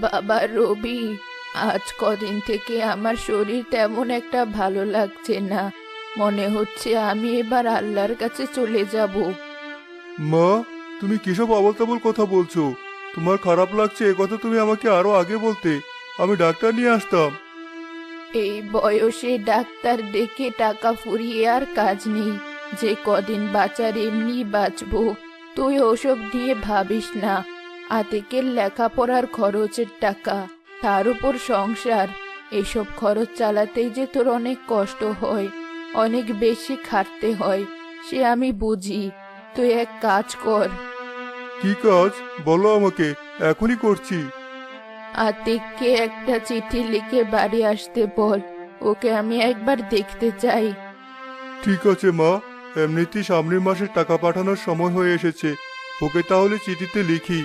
বাবা রবি, আজ কদিন থেকে আমার শরীর তেমন একটা ভালো লাগছে না। মনে হচ্ছে আমি এবার আল্লাহর কাছে চলে যাব। মা, তুমি কিসব আবোল তাবোল কথা বলছো? তোমার খারাপ লাগছে এ কথা তুমি আমাকে আরো আগে বলতে, আমি ডাক্তার নিয়ে আসতাম। এই বয়সে ডাক্তার ডেকে টাকা ফুরিয়ে আর কাজ নেই। যে কদিন বাঁচার এমনি বাঁচবো। তুই ওসব দিয়ে ভাবিস না। আতিকের লেখাপড়ার খরচের টাকা, তার উপর সংসার, এসব খরচ চালাতেই যে তোর অনেক কষ্ট হয়, অনেক বেশি খাটতে হয়, সে আমি বুঝি। তুই এক কাজ কর। কি কাজ বলো আমাকে, এখনই করছি। আতিককে একটা চিঠি লিখে বাড়ি আসতে বল। ওকে আমি একবার দেখতে চাই। ঠিক আছে মা, এমনিতেই সামনের মাসে টাকা পাঠানোর সময় হয়ে এসেছে। ওকে তাহলে চিঠিতে লিখি,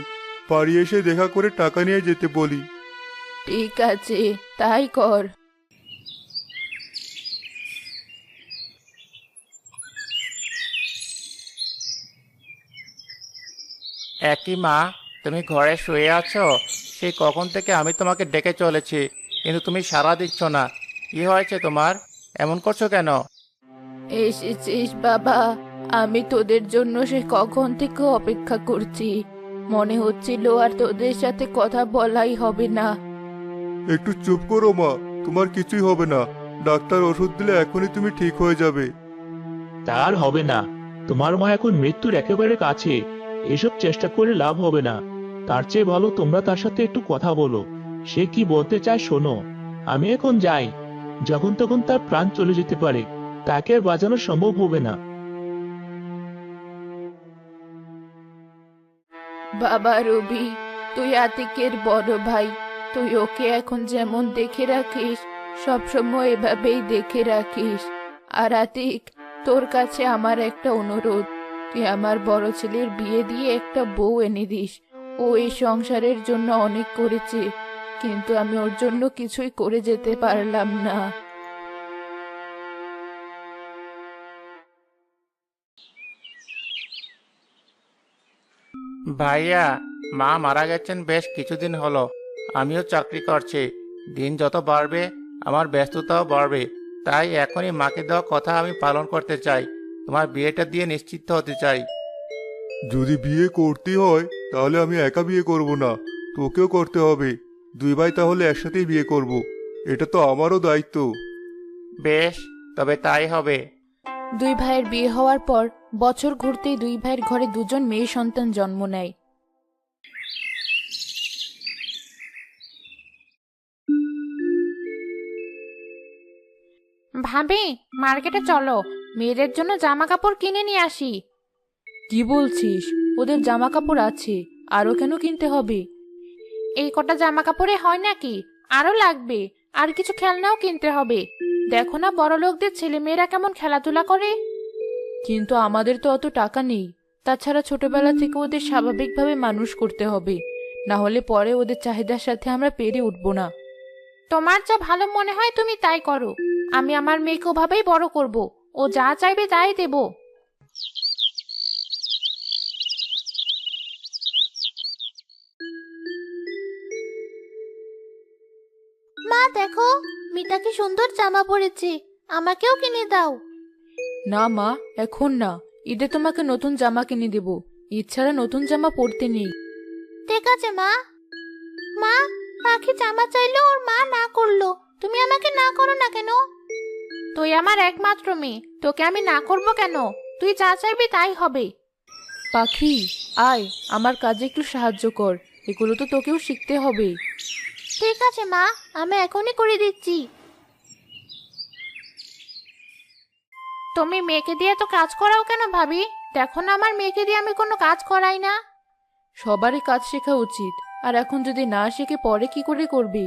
বাড়ি এসে দেখা করে টাকা নিয়ে যেতে বলি। ঠিক আছে, তাই কর। একই মা, তুমি ঘরে শুয়ে আছো? সেই কখন থেকে আমি তোমাকে ডেকে চলেছি, কিন্তু তুমি সাড়া দিচ্ছ না। কি হয়েছে তোমার? এমন করছো কেন? এসেছিস বাবা? আমি তোদের জন্য সে কখন থেকে অপেক্ষা করছি। মনে হচ্ছিল আর তোদের সাথে কথা বলাই হবে না। একটু চুপ করো মা, তোমার কিছুই হবে না। ডাক্তার ওষুধ দিলে এখনই তুমি ঠিক হয়ে যাবে। তার হবে না। তোমার মা এখন মৃত্যুর একেবারে কাছে। এসব চেষ্টা করে লাভ হবে না। তার চেয়ে ভালো তোমরা তার সাথে একটু কথা বলো। সে কি বলতে চায় শোনো। আমি এখন যাই। যখন তখন তার প্রাণ চলে যেতে পারে। তাকে আর বাঁচানো সম্ভব হবে না। বাবা রবি, তুই আতিকের বড় ভাই। তুই ওকে এখন যেমন দেখে রাখিস, সবসময় এভাবেই দেখে রাখিস। আর আতিক, তোর কাছে আমার একটা অনুরোধ। তুই আমার বড় ছেলের বিয়ে দিয়ে একটা বউ এনে দিস। ও এই সংসারের জন্য অনেক করেছে, কিন্তু আমি ওর জন্য কিছুই করে যেতে পারলাম না। ভাইয়া, মা মারা গেছেন বেশ কিছুদিন হলো। আমিও চাকরি করছি। দিন যত বাড়বে আমার ব্যস্ততাও বাড়বে। তাই এখনই মাকে দেওয়া কথা আমি পালন করতে চাই। তোমার বিয়েটা দিয়ে নিশ্চিত হতে চাই। যদি বিয়ে করতে হয় তাহলে আমি একা বিয়ে করব না, তোকেও করতে হবে। দুই ভাই তাহলে একসাথেই বিয়ে করব। এটা তো আমারও দায়িত্ব। বেশ, তবে তাই হবে। দুই ভাইয়ের বিয়ে হওয়ার পর বছর ঘুরতেই দুই ভাইয়ের ঘরে দুজন মেয়ে সন্তান জন্ম নেয়। ভাবি, মার্কেটে চলো, মেয়েদের জন্য জামা কাপড় কিনে নিয়ে আসি। কি বলছিস? ওদের জামা কাপড় আছে, আরো কেন কিনতে হবে? এই কটা জামা কাপড়ে হয় নাকি? আরো লাগবে। আর কিছু খেলনাও কিনতে হবে। দেখো না বড় লোকদের ছেলে মেয়েরা কেমন খেলাধুলা করে। কিন্তু আমাদের তো অত টাকা নেই। তাছাড়া ছোটবেলা থেকে ওদের স্বাভাবিকভাবে মানুষ করতে হবে, না হলে পরে ওদের চাহিদার সাথে আমরা পেরে উঠবো না। তোমার যা ভালো মনে হয় তুমি তাই করো। আমি আমার মেয়েকে ওভাবেই বড় করব। ও যা চাইবে তাই দেব। মা দেখো, মিতা কি সুন্দর জামা পরেছে, আমাকেও কিনে দাও। না মা, এখন না। ঈদে তোমাকে নতুন জামা কিনে দেব। ঈদ ছাড়া নতুন জামা পরতে নেই। ঠিক আছে মা। মা, পাখি জামা চাইলো, ওর মা না করলো। তুমি আমাকে না করো না কেন? তুই আমার একমাত্র মেয়ে, তোকে আমি না করব কেন? তুই যা চাইবি তাই হবে। পাখি, আয়, আমার কাজে একটু সাহায্য কর। এগুলো তো তোকেও শিখতে হবে। ঠিক আছে মা, আমি এখনই করে দিচ্ছি। তুমি মেয়েকে দিয়ে তো কাজ করাও কেন ভাবি? দেখো না আমার মেয়েকে দিয়ে আমি কোনো কাজ করাই না। সবারই কাজ শেখা উচিত, আর এখন যদি না শিখে পরে কি করে করবি?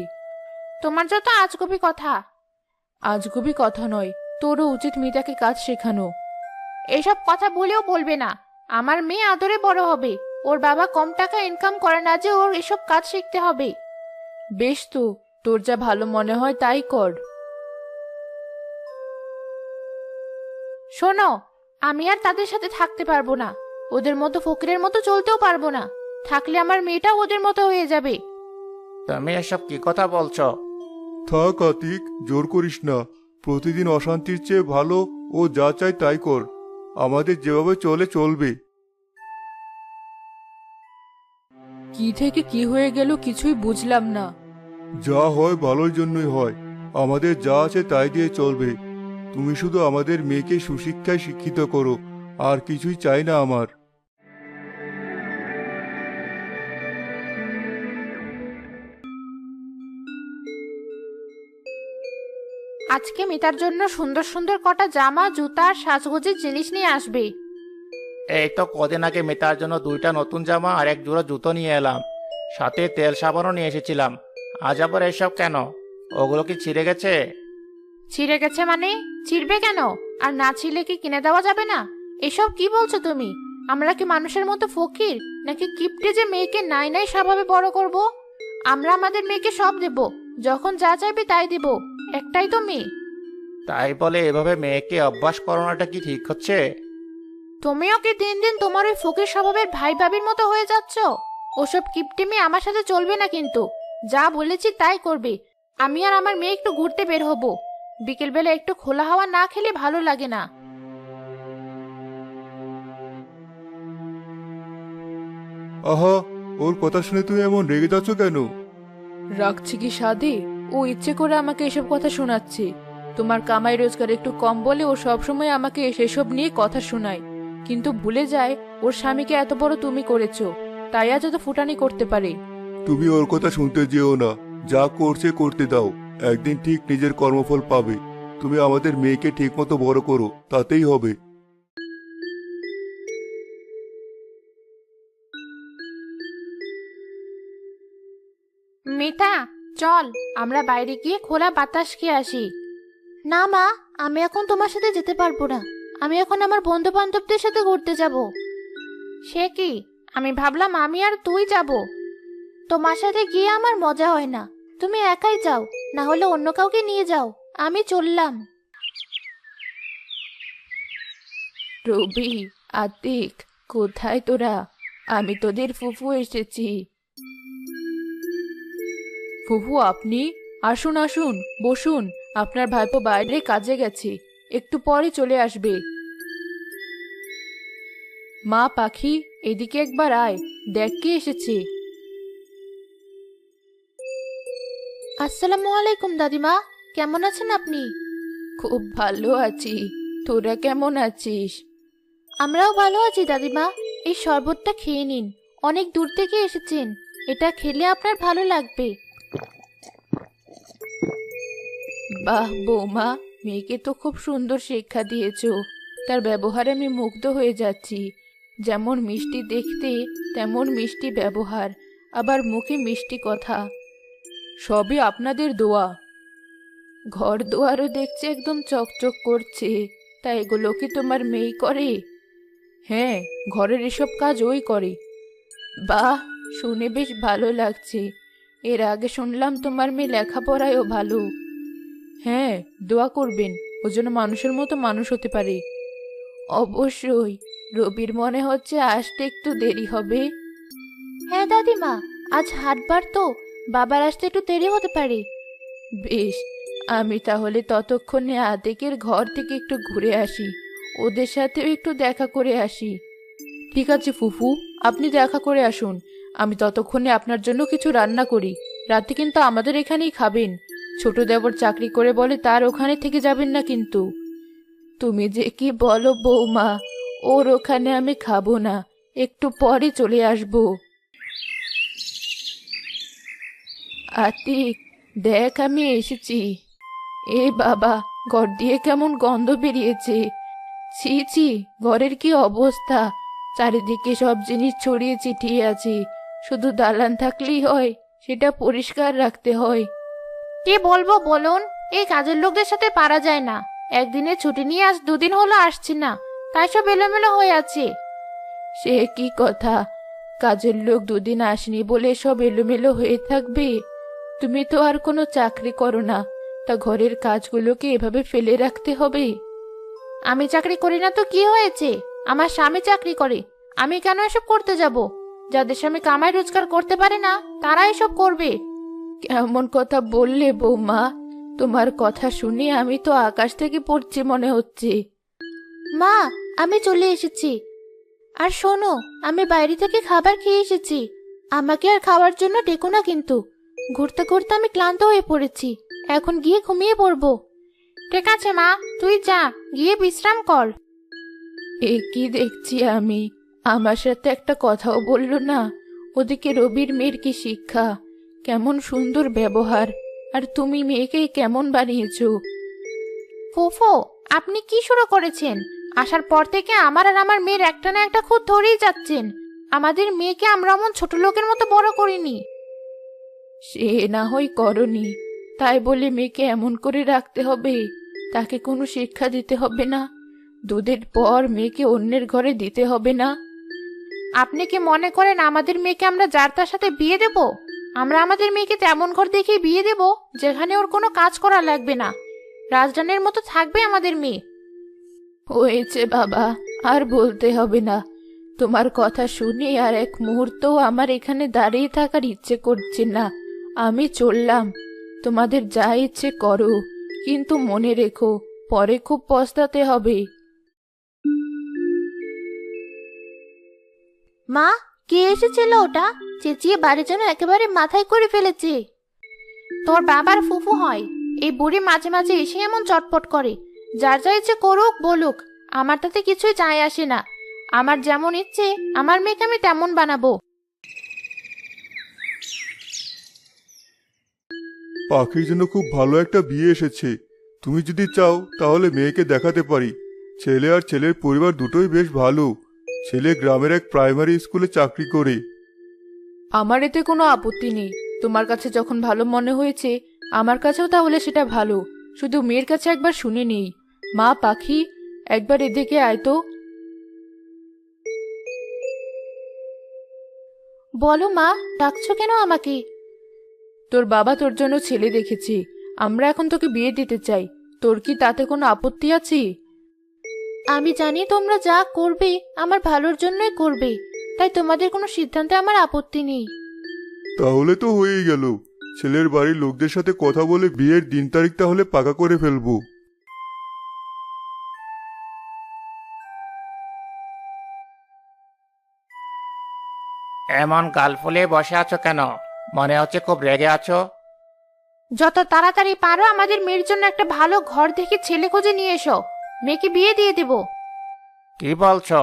তোমার যত আজগুবি কথা। আজগুবি কথা নয়, তোরও উচিত মিতাকে কাজ শেখানো। এসব কথা বলেও বলবে না। আমার মেয়ে আদরে বড় হবে। ওর বাবা কম টাকা ইনকাম করে না যে ওর এসব কাজ শিখতে হবে। বেশ তো, তোর যা ভালো মনে হয় তাই কর। শোনো, আমি আর তাদের সাথে থাকতে পারবো না। ওদের মতো ফকিরের মতো চলতেও পারবো না। থাকলে আমার মেয়েটাও ওদের মতো হয়ে যাবে। তুমি এসব কি কথা বলছো? থাক আতিক, জোর করিস না। প্রতিদিন অশান্তির চেয়ে ভালো ও যা চায় তাই কর। আমাদের যেভাবে চলে চলবে। কি থেকে কি হয়ে গেল কিছুই বুঝলাম না। যা হয় ভালোর জন্যই হয়। আমাদের যা আছে তাই দিয়ে চলবে। তুমি শুধু আমাদের মেয়েকে সুশিক্ষায় শিক্ষিত করো, আর কিছুই চাই না আমার। আজকে মিতার জন্য সুন্দর সুন্দর কটা জামা, জুতা আর সাজগোজের জিনিস নিয়ে আসবে। এই তো কদিন আগে মিতার জন্য 2টা নতুন জামা আর 1 জোড়া জুতো নিয়ে এলাম, সাথে তেল সাবানও নিয়ে এসেছিলাম। আজ আবার এসব কেন? ওগুলো কি ছিঁড়ে গেছে? ছিঁড়ে গেছে মানে? ছিঁড়বে কেন? আর না ছিঁড়লে কি কিনে দেওয়া যাবে না? এসব কি বলছো তুমি? আমরা কি মানুষের মতো ফকির, নাকি কিপটে যে মেয়েকে নাই নাই স্বভাবে বড় করব? আমরা আমাদের মেয়েকে সব দেব, যখন যা চাইবে তাই দেব। একটাই তো মেয়ে। তাই বলে এভাবে মেয়েকে অভ্যাস করানোটা কি ঠিক হচ্ছে? তুমিও কি দিন দিন তোমার ওই ফকির স্বভাবের ভাই ভাবির মতো হয়ে যাচ্ছ? ওসব কিপটিমি আমার সাথে চলবে না কিন্তু। যা বলেছি তাই করবে। আমি আর আমার মেয়ে একটু ঘুরতে বের হব। বিকেলবেলা একটু খোলা হাওয়া না খেলে ভালো লাগে না। আহা, ওর কথা শুনে তুমি এমন রেগে যাচ্ছ কেন? রাখছি কি সাদে? ও ইচ্ছে করে আমাকে এসব কথা শোনাচ্ছে। তোমার কামাই রোজগার একটু কম বলে ও সবসময় আমাকে সেসব নিয়ে কথা শোনায়, কিন্তু ভুলে যায় ওর স্বামীকে এত বড় তুমি করেছো, তাই আজ এত ফুটানি করতে পারে। তুমি ওর কথা শুনতে যেও না। যা করছে করতে দাও। একদিন ঠিক নিজের কর্মফল পাবে। তুমি আমাদের মেয়েকে ঠিক মতো বড় করো, তাতেই হবে। মিতা, চল আমরা বাইরে গিয়ে খোলা বাতাস খেয়ে আসি। না মা, আমি এখন তোমার সাথে যেতে পারবো না। আমি এখন আমার বন্ধু বান্ধবদের সাথে ঘুরতে যাব। সে কি? আমি ভাবলাম আমি আর তুই যাব। তোমার সাথে গিয়ে আমার মজা হয় না। তুমি একাই যাও, না হলে অন্য কাউকে নিয়ে যাও। আমি চললাম। রবি, আতিক, কোথায় তোরা? আমি তোদের ফুফু এসেছি। ফুফু আপনি? আসুন আসুন, বসুন। আপনার ভাইপো বাইরে কাজে গেছে, একটু পরে চলে আসবে। মা পাখি, এদিকে একবার আয়, দেখ কে এসেছে। আসসালামু আলাইকুম দাদিমা, কেমন আছেন আপনি? খুব ভালো আছি, তোরা কেমন আছিস? আমরাও ভালো আছি দাদিমা। এই শরবতটা খেয়ে নিন, অনেক দূর থেকে এসেছেন। এটা খেলে আপনার ভালো লাগবে। বাহ বৌমা, মেয়েকে তো খুব সুন্দর শিক্ষা দিয়েছো। তার ব্যবহারে আমি মুগ্ধ হয়ে যাচ্ছি। যেমন মিষ্টি দেখতে, তেমন মিষ্টি ব্যবহার, আবার মুখে মিষ্টি কথা। সবই আপনাদের দোয়া। ঘর দুয়ারও দেখছি একদম চকচক করছে। তা এগুলো কি তোমার মেয়ে করে? হ্যাঁ, ঘরের এসব কাজ ওই করে। বাহ, শুনে বেশ ভালো লাগছে। এর আগে শুনলাম তোমার মেয়ে লেখাপড়ায়ও ভালো। হ্যাঁ, দোয়া করবেন ও যেন মানুষের মতো মানুষ হতে পারে। অবশ্যই। রবির মনে হচ্ছে আসতে একটু দেরি হবে। হ্যাঁ দাদিমা, আজ হাটবার তো, বাবার আসতে একটু দেরি হতে পারে। বেশ, আমি তাহলে ততক্ষণে আতিকের ঘর থেকে একটু ঘুরে আসি, ওদের সাথেও একটু দেখা করে আসি। ঠিক আছে ফুফু, আপনি দেখা করে আসুন। আমি ততক্ষণে আপনার জন্য কিছু রান্না করি। রাতে কিন্তু আমাদের এখানেই খাবেন। ছোট দেবর চাকরি করে বলে তার ওখানে থেকে যাবেন না কিন্তু। তুমি যে কি বলো বৌমা, ওর ওখানে আমি খাবো না, একটু পরে চলে আসবো। আতিক, দেখ আমি এসেছি। এ বাবা, ঘর দিয়ে কেমন গন্ধ বেরিয়েছে। ছি ছি, ঘরের কি অবস্থা! চারিদিকে সব জিনিস ছড়িয়ে ছিটিয়ে আছে। শুধু দালান থাকলেই হয়, সেটা পরিষ্কার রাখতে হয়। কি বলবো বলুন, এই কাজের লোকদের সাথে পারা যায় না। একদিনের ছুটি নিয়ে আজ 2 দিন হলো আসছি না, তাই সব এলোমেলো হয়ে আছে। সে কি কথা! কাজের লোক 2 দিন আসেনি বলে সব এলোমেলো হয়ে থাকবে? তুমি তো আর কোনো চাকরি করো না, তা ঘরের কাজগুলোকে এভাবে ফেলে রাখতে হবে? আমি চাকরি করি না তো কি হয়েছে? আমার স্বামী চাকরি করে, আমি কেন এসব করতে যাব? যাদের স্বামী কামাই রোজগার করতে পারে না তারা এসব করবে। কেমন কথা বললে বৌমা? তোমার কথা শুনে আমি তো আকাশ থেকে পড়ছি মনে হচ্ছে। মা, আমি চলে এসেছি। আর শোনো, আমি বাইরে থেকে খাবার খেয়ে এসেছি। আমাকে আর খাওয়ার জন্য ডেকো না কিন্তু। ঘুরতে ঘুরতে আমি ক্লান্ত হয়ে পড়েছি, এখন গিয়ে ঘুমিয়ে পড়বো। ঠিক আছে মা, তুই যা, গিয়ে বিশ্রাম কর। এ কি দেখছি আমি, আমার সাথে একটা কথাও বললো না। ওদিকে রবির মেয়ের কি শিক্ষা, কেমন সুন্দর ব্যবহার, আর তুমি মেয়েকে কেমন বানিয়েছো। ফুফু, আপনি কি শুরু করেছেন? আসার পর থেকে আমার আর আমার মেয়ের একটা না একটা খুঁত ধরেই যাচ্ছেন। আমাদের মেয়েকে আমরা এমন ছোট লোকের মতো বড় করিনি। সে না হয় করনি, তাই বলে মেয়েকে এমন করে রাখতে হবে? তাকে কোনো শিক্ষা দিতে হবে না? দুধের পর মেয়েকে অন্যের ঘরে দিতে হবে না? আপনি কি মনে করেন আমাদের মেয়েকে আমরা যার তার সাথে বিয়ে দেব? আমরা আমাদের মেয়েকে তেমন ঘর দেখে বিয়ে দেব যেখানে ওর কোনো কাজ করা লাগবে না। রাজরানীর মতো থাকবে আমাদের মেয়ে। হয়েছে বাবা, আর বলতে হবে না। তোমার কথা শুনে আর এক মুহূর্তও আমার এখানে দাঁড়িয়ে থাকার ইচ্ছে করছে না। আমি চললাম। তোমাদের যা ইচ্ছে করো, কিন্তু মনে রেখো, পরে খুব পস্তাতে হবে। মা, কে এসেছিল ওটা? চেঁচিয়ে বাড়ি যেন একেবারে মাথায় করে ফেলেছে। তোর বাবার ফুফু হয়। এই বুড়ি মাঝে মাঝে এসে এমন চটপট করে। যার যা ইচ্ছে করুক বলুক, আমার তাতে কিছুই যায় আসে না। আমার যেমন ইচ্ছে আমার মেয়েকে আমি তেমন বানাবো। পাখির জন্য খুব ভালো একটা বিয়ে এসেছে। তুমি যদি চাও তাহলে মেয়েকে দেখাতে পারি। ছেলে আর ছেলের পরিবার দুটোই বেশ ভালো। ছেলে গ্রামের এক প্রাইমারি স্কুলে চাকরি করে। আমার এতে কোনো আপত্তি নেই। তোমার কাছে যখন ভালো মনে হয়েছে, আমার কাছেও তাহলে সেটা ভালো। শুধু মেয়ের কাছে একবার শুনে নেই। মা পাখি, একবার এদিকে আয় তো। বলো মা, ডাকছো কেন আমাকে? তোর বাবা তোর জন্য ছেলে দেখেছে। আমরা এখন তোকে বিয়ে দিতে চাই। তোর কি তাতে কোনো আপত্তি আছে? আমি জানি তোমরা যা করবে আমার ভালোর জন্যই করবে, তাই তোমাদের কোনো সিদ্ধান্তে আমার আপত্তি নেই। তাহলে তো হয়েই গেল। ছেলের বাড়ির লোকদের সাথে কথা বলে বিয়ের দিন তারিখ তাহলে পাকা করে ফেলবো। এমন গাল ফুলিয়ে বসে আছো কেন? মনে হচ্ছে খুব রেগে আছো। যত তাড়াতাড়ি পারো আমাদের মেয়ের জন্য একটা ভালো ঘর দেখে ছেলে খুঁজে নিয়ে এসো। মেয়েকে বিয়ে দিয়ে দেব। কি বলছো?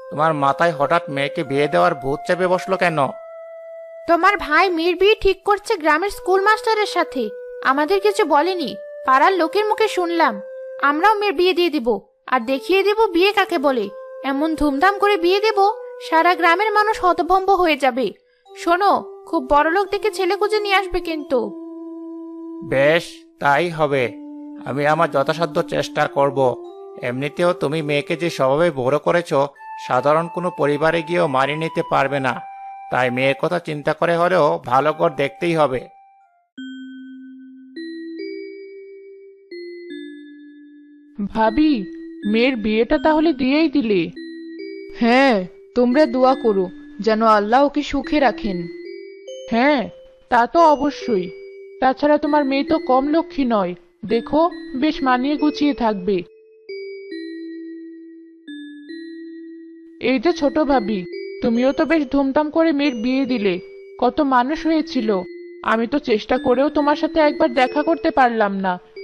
তোমার মাথায় হঠাৎ মেয়েকে বিয়ে দেওয়ার ভূত চেপে বসলো কেন? তোমার ভাই মেয়ের বিয়ে ঠিক করছে গ্রামের স্কুল মাস্টারের সাথে। আমাদের কিছু বলেনি, পাড়ার লোকের মুখে শুনলাম। আমরাও মেয়ের বিয়ে দিয়ে দিব, আর দেখিয়ে দেব বিয়ে কাকে বলে। এমন ধুমধাম করে বিয়ে দেব, সারা গ্রামের মানুষ হতভম্ব হয়ে যাবে। শোনো, খুব বড়লোক দেখে ছেলে খুঁজে নিয়ে আসবে কিন্তু। বেশ, তাই হবে। আমি আমার যথাসাধ্য চেষ্টা করব। এমনিতেও তুমি মেয়েকে যে স্বভাবে বড় করেছো, সাধারণ কোনো পরিবারে গিয়েও মানিয়ে নিতে পারবে না। তাই মেয়ের কথা চিন্তা করে হলেও ভালো করে দেখতেই হবে। ভাবি, মেয়ের বিয়েটা তাহলে দিয়েই দিলে? হ্যাঁ, তোমরা দোয়া করো যেন আল্লাহ ওকে সুখে রাখেন। হ্যাঁ, তা তো অবশ্যই। তাছাড়া তোমার মেয়ে তো কম লক্ষ্মী নয়, দেখো বেশ মানিয়ে গুছিয়ে থাকবে। এই যে ছোট ভাবি, তুমিও তো বেশ ধুমধাম করে মেয়ের বিয়ে দিলে। কত মানুষ হয়েছিল। আমি তো চেষ্টা করেও তোমার সাথে একবার দেখা করতে পারলাম না।